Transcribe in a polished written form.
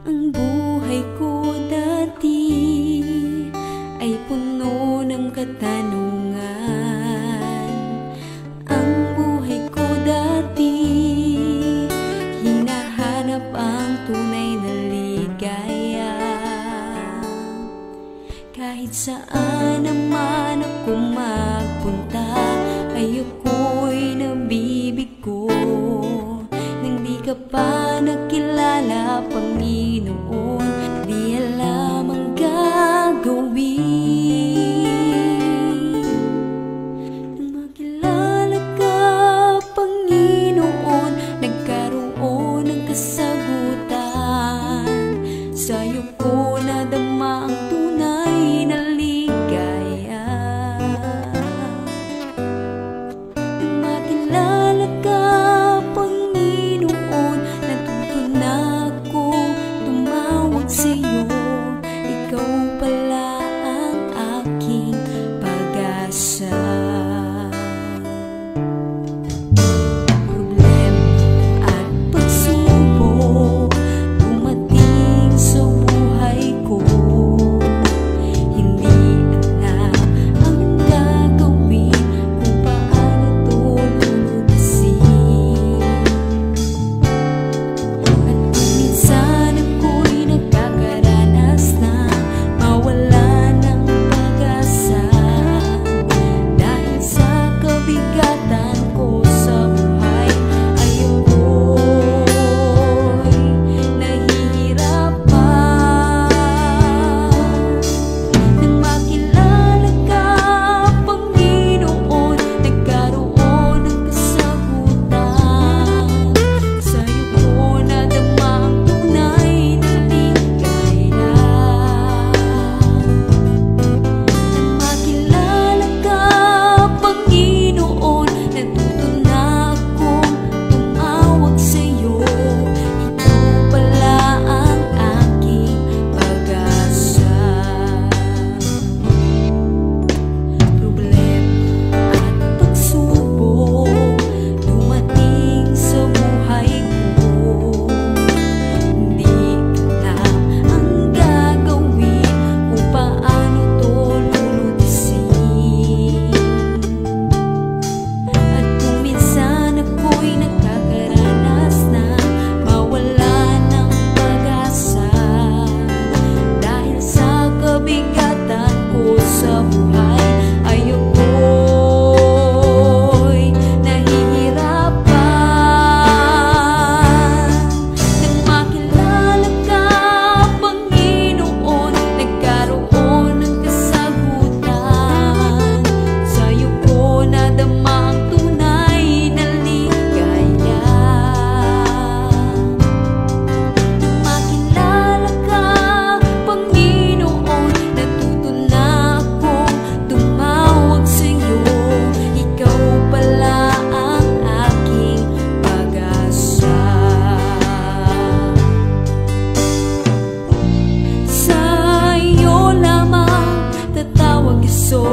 Ang buhay ko dati ay puno ng katanungan. Ang buhay ko dati, hinahanap ang tunay na ligaya. Kahit saan naman ako magpunta, ay ako'y nabibigo. Nang di ka pa nakilala, Panginoon, di alam ang gagawin. Nang makilala ka, Panginoon, nagkaroon ng kasagutan. Sa'yo ko nadama ang tunay na ligaya. Nang makilala ka, Panginoon, natuto na akong tumawag sa'yo. Ikaw pala ang aking pag-asa. Problema at pagsubok dumating sa buhay ko. Hindi alam ang gagawin, kung paano to lulutasin. At minsan ako'y nagkakaranas na mawala ng pag-asa, dahil sa kabigatan ko sa buhay ay ako'y nahihirapan. Nang makilala ka, Panginoon, nagkaroon ng kasagutan. Sa'yo ko nadama ang tunay na ligaya. Nang makilala ka, Panginoon, natuto na akong tumawag sa'yo. Ikaw pala ang aking pag-asa. Problema at pagsubok dumating sa buhay ko. Hindi alam ang gagawin, kung paano to lulutasin. At kung minsan ako'y nagkakaranas na mawala ng pag-asa, dahil sa kabigatan ko sa buhay ay ako'y nahihirapan. Nang makilala ka, Panginoon, nagkaroon ng kasagutan. Sa'yo ko nadama ang tunay na ligaya. Nang makilala ka, Panginoon, natuto na akong tumawag sa'yo. Ikaw pala ang aking pag-asa. Sa'yo lamang tatawag, Iso.